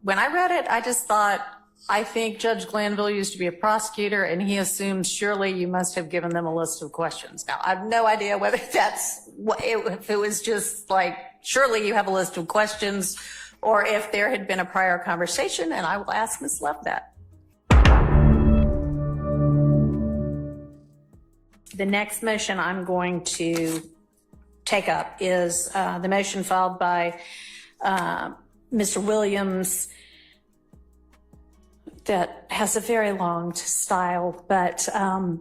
when I read it, I just thought, I think Judge Glanville used to be a prosecutor, and he assumed surely you must have given them a list of questions. Now, I have no idea whether that's what, if it was just like, surely you have a list of questions, or if there had been a prior conversation, and I will ask Ms. Love that. The next motion I'm going to take up is the motion filed by Mr. Williams that has a very long style, but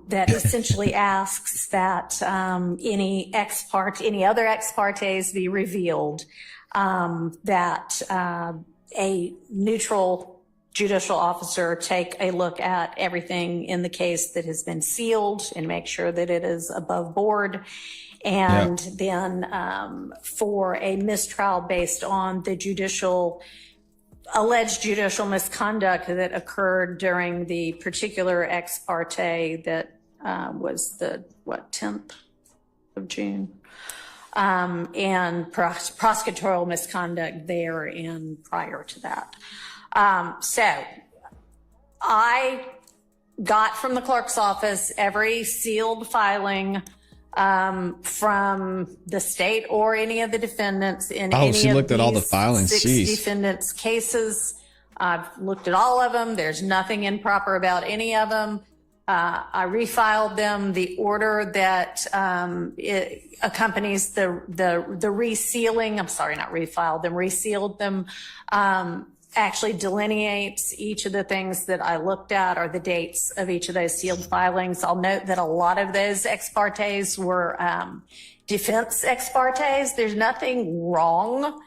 that essentially asks that any other ex partes be revealed, that a neutral judicial officer take a look at everything in the case that has been sealed and make sure that it is above board. And then for a mistrial based on the alleged judicial misconduct that occurred during the particular ex parte that was the, 10th of June, and prosecutorial misconduct there and prior to that. So I got from the clerk's office every sealed filing from the state or any of the defendants in any she of looked at all the these filings. 6 Jeez. defendants' cases. I've looked at all of them. There's nothing improper about any of them. I refiled them. The order that it accompanies the resealing, I'm sorry, not refiled them, resealed them, actually delineates each of the things that I looked at or the dates of each of those sealed filings. I'll note that a lot of those ex partes were defense ex partes. There's nothing wrong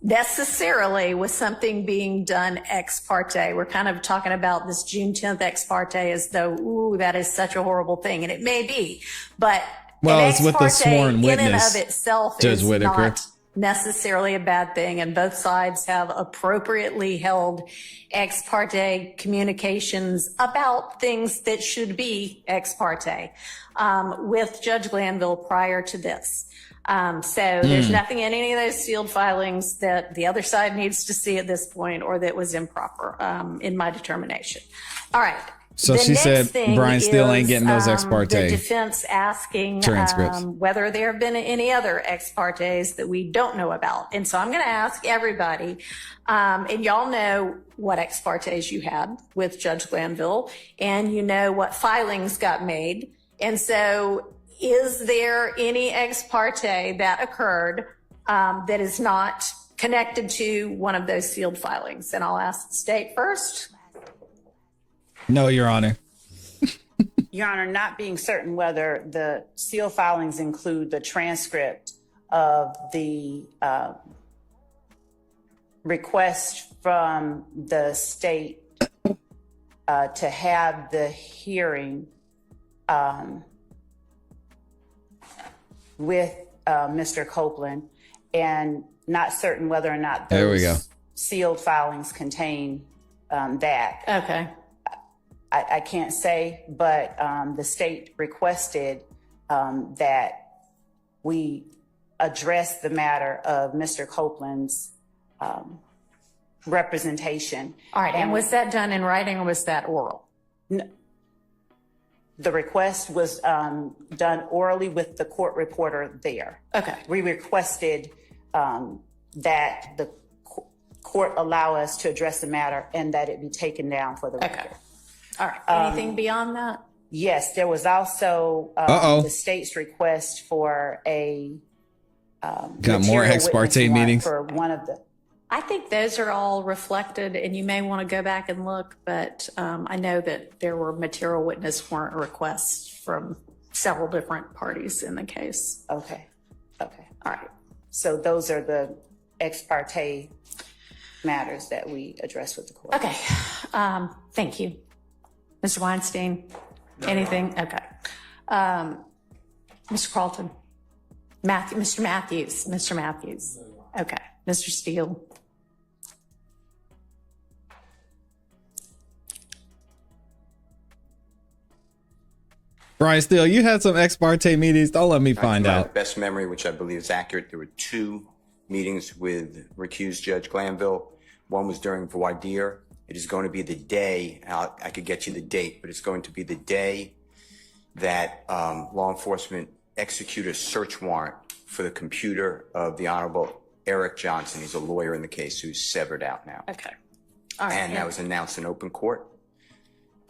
necessarily with something being done ex parte. We're kind of talking about this June 10th ex parte as though, ooh, that is such a horrible thing. And it may be, but well, it's with the sworn witness, in and of itself Judge is Whitaker. Not necessarily a bad thing, and both sides have appropriately held ex parte communications about things that should be ex parte with Judge Glanville prior to this. So there's nothing in any of those sealed filings that the other side needs to see at this point or that was improper in my determination. All right. So she said Brian Steele ain't getting those ex parte. The defense asking transcripts. Whether there have been any other ex partes that we don't know about. And so I'm going to ask everybody, and y'all know what ex partes you had with Judge Glanville, and you know what filings got made. And so is there any ex parte that occurred that is not connected to one of those sealed filings? And I'll ask the state first. No, Your Honor. Your Honor, not being certain whether the sealed filings include the transcript of the request from the state to have the hearing with Mr. Copeland, and not certain whether or not those sealed filings contain that. Okay. I can't say, but the state requested that we address the matter of Mr. Copeland's representation. All right. And was that done in writing or was that oral? No, the request was done orally with the court reporter there. Okay. We requested that the court allow us to address the matter and that it be taken down for the record. Okay. All right. Anything beyond that? Yes, there was also the state's request for a got more ex parte meetings for one of the. I think those are all reflected, and you may want to go back and look. But I know that there were material witness warrant requests from several different parties in the case. Okay. Okay. All right. So those are the ex parte matters that we address with the court. Okay. Thank you. Mr. Weinstein, anything? Okay. Mr. Carlton, Mr. Matthews. Okay. Mr. Steele. Brian Steele, you had some ex parte meetings. Don't let me find out. Best memory, which I believe is accurate. There were 2 meetings with recused Judge Glanville. One was during voir dire. It is going to be the day, I could get you the date, but it's going to be the day that law enforcement executed a search warrant for the computer of the Honorable Eric Johnson. He's a lawyer in the case who's severed out now. Okay. All right. And that was announced in open court.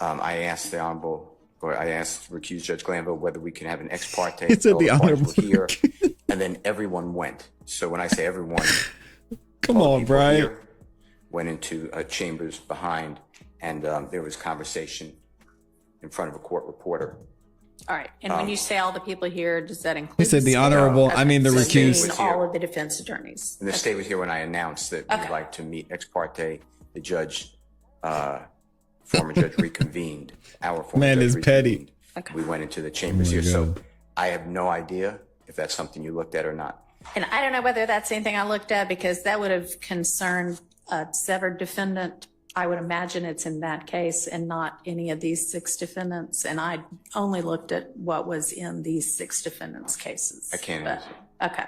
I asked recused Judge Glanville whether we can have an ex parte. He said the Honorable here, and then everyone went. So when I say everyone, come on, Brian. Went into chambers behind, and there was conversation in front of a court reporter. All right. And when you say all the people here, does that include? He said the Honorable, I mean the So recused. was here. All of the defense attorneys. And the state was here when I announced that we'd like to meet ex parte. The judge, former judge reconvened. Our former Man judge is petty. reconvened. Okay. We went into the chambers my here. So God. I have no idea if that's something you looked at or not. And I don't know whether that's anything I looked at because that would have concerned a severed defendant. I would imagine it's in that case and not any of these 6 defendants. And I only looked at what was in these 6 defendants' cases. I can't But- answer. Okay.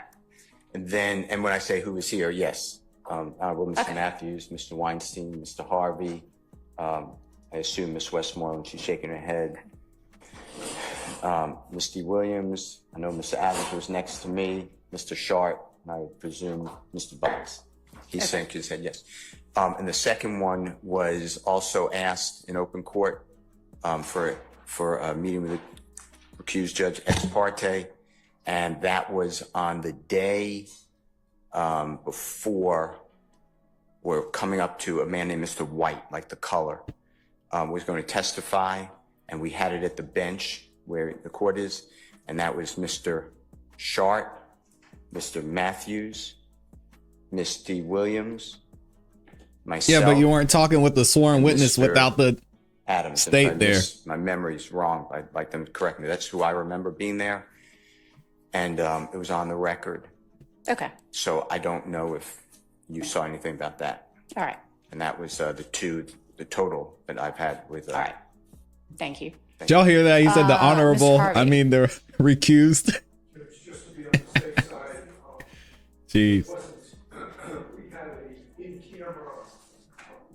And then, and when I say who was here, yes, Honorable Mr. Matthews, Mr. Weinstein, Mr. Harvey, I assume Ms. Westmoreland, she's shaking her head. Misty Williams, I know Mr. Adams was next to me, Mr. Sharp, and I presume Mr. Butts. He's saying his head, yes. And the second one was also asked in open court for a meeting with the recused judge ex parte, and that was on the day before we're coming up to a man named Mr. White, like the color, was going to testify, and we had it at the bench where the court is, and that was Mr. Sharp, Mr. Matthews, Misty Williams, myself. Yeah, but you weren't talking with the sworn witness Mr. without the Adams. state And if I there. my memory's wrong. I'd like them to correct me. That's who I remember being there, and it was on the record. Okay. So I don't know if you saw anything about that. All right. And that was the total that I've had with. All right. Thank you. Did y'all hear that? He said the Mr. Honorable, Harvey. I mean the recused. Just to be on the safe side, Jeez. we had a in-camera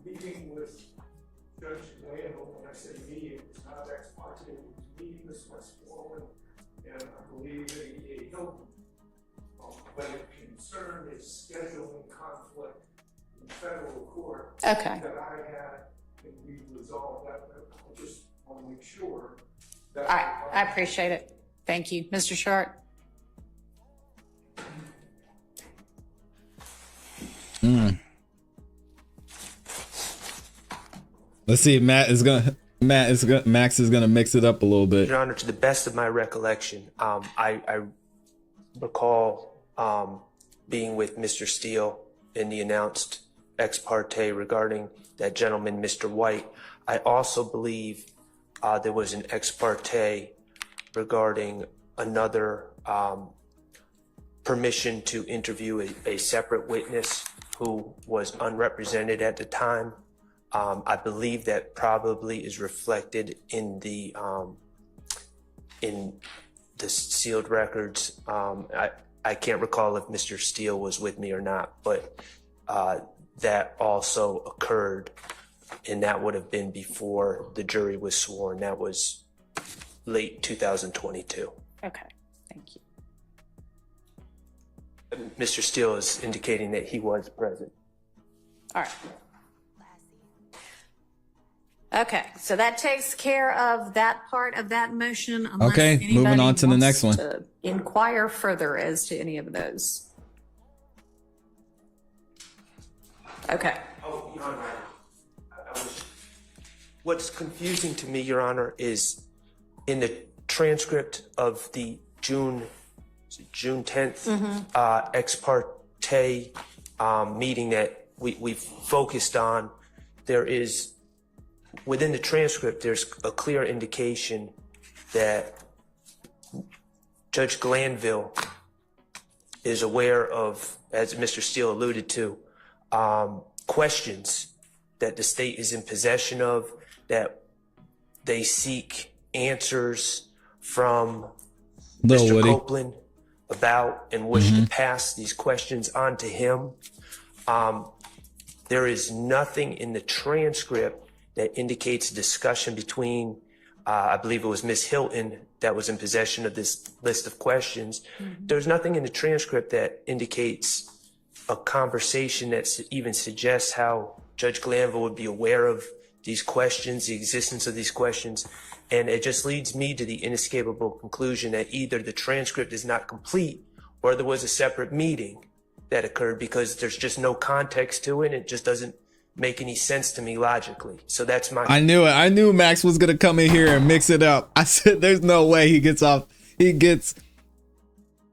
meeting with Judge Glanville. When I say meeting, it was not ex parte, it was meeting Ms. Westmoreland, and I believe a Hilton. But a concern is scheduling conflict in federal court. Okay. That I had, and we resolved that. I just want to make sure that. All right. I appreciate it. Thank you. Mr. Sharp. Let's see. Max is gonna mix it up a little bit. Your Honor, to the best of my recollection, I recall being with Mr. Steele in the announced ex parte regarding that gentleman, Mr. White. I also believe there was an ex parte regarding another permission to interview a separate witness who was unrepresented at the time. I believe that probably is reflected in the sealed records. I can't recall if Mr. Steele was with me or not, but that also occurred, and that would have been before the jury was sworn. That was late 2022. Okay. Thank you. Mr. Steele is indicating that he was present. All right. Okay, so that takes care of that part of that motion. Unless Okay, moving anybody on to the wants next one. to inquire further as to any of those. Okay. Oh, Your Honor, what's confusing to me, Your Honor, is in the transcript of the June 10th ex parte meeting that we focused on, there is, within the transcript, there's a clear indication that Judge Glanville is aware of, as Mr. Steele alluded to, questions that the state is in possession of, that they seek answers from Lil Mr. Woody. Copeland about, and wish to pass these questions on to him. There is nothing in the transcript that indicates discussion between, I believe it was Ms. Hilton that was in possession of this list of questions. There's nothing in the transcript that indicates a conversation that even suggests how Judge Glanville would be aware of these questions, the existence of these questions. And it just leads me to the inescapable conclusion that either the transcript is not complete or there was a separate meeting that occurred, because there's just no context to it. It just doesn't make any sense to me logically. So that's my... I knew it. I knew Max was going to come in here and mix it up. I said, there's no way he gets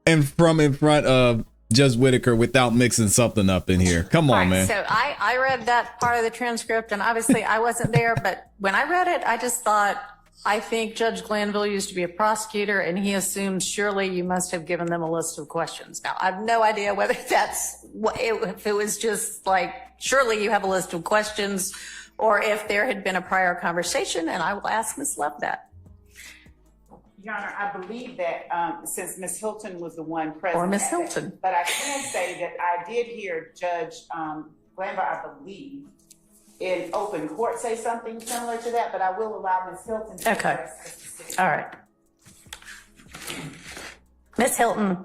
in front of Judge Whitaker without mixing something up in here. Come on, man. So I read that part of the transcript, and obviously I wasn't there, but when I read it, I just thought, I think Judge Glanville used to be a prosecutor, and he assumed surely you must have given them a list of questions. Now, I have no idea whether that's if it was just like, surely you have a list of questions, or if there had been a prior conversation, and I will ask Ms. Love that. Your Honor, I believe that since Ms. Hilton was the one present. Or Ms. Hilton. But I can say that I did hear Judge Glanville, I believe, in open court say something similar to that, but I will allow Ms. Hilton to Okay. address. All right. Ms. Hilton,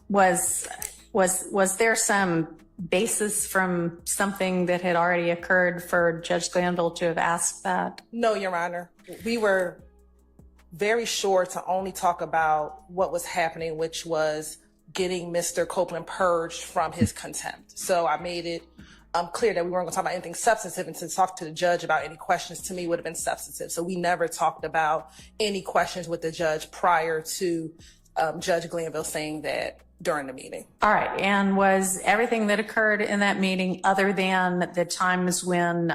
was there some basis from something that had already occurred for Judge Glanville to have asked that? No, Your Honor. We were very sure to only talk about what was happening, which was getting Mr. Copeland purged from his contempt. So I made it clear that we weren't going to talk about anything substantive, and to talk to the judge about any questions to me would have been substantive. So we never talked about any questions with the judge prior to Judge Glanville saying that during the meeting. All right. And was everything that occurred in that meeting, other than the times when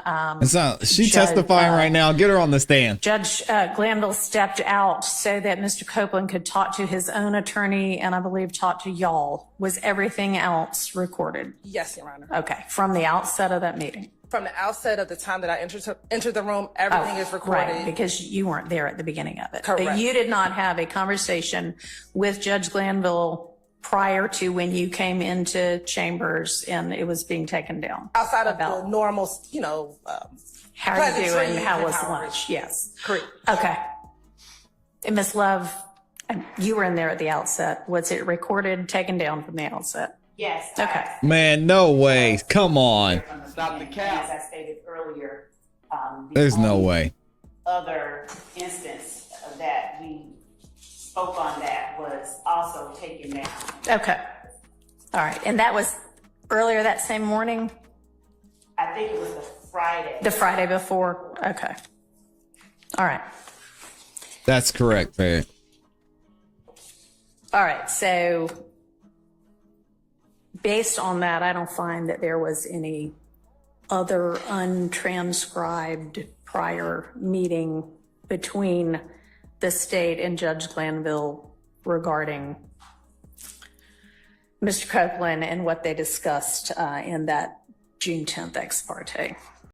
She's testifying right now. Get her on the stand. Judge Glanville stepped out so that Mr. Copeland could talk to his own attorney and I believe talk to y'all, was everything else recorded? Yes, Your Honor. Okay. From the outset of that meeting? From the outset of the time that I entered the room, everything is recorded. Right, because you weren't there at the beginning of it. Correct. But you did not have a conversation with Judge Glanville prior to when you came into chambers and it was being taken down? Outside of the normal, How are you doing? pleasantries How and was how are lunch? Yes. Correct. Okay. And Ms. Love, you were in there at the outset. Was it recorded, taken down from the outset? Yes. Okay. Man, no way. Come on. Stop the cap. As I stated earlier, There's no way. Other instance that we spoke on that was also taken down. Okay. All right. And that was earlier that same morning? I think it was the Friday. The Friday before? Okay. All right. That's correct, man. All right. So based on that, I don't find that there was any other untranscribed prior meeting between the state and Judge Glanville regarding Mr. Copeland and what they discussed in that June 10th ex parte.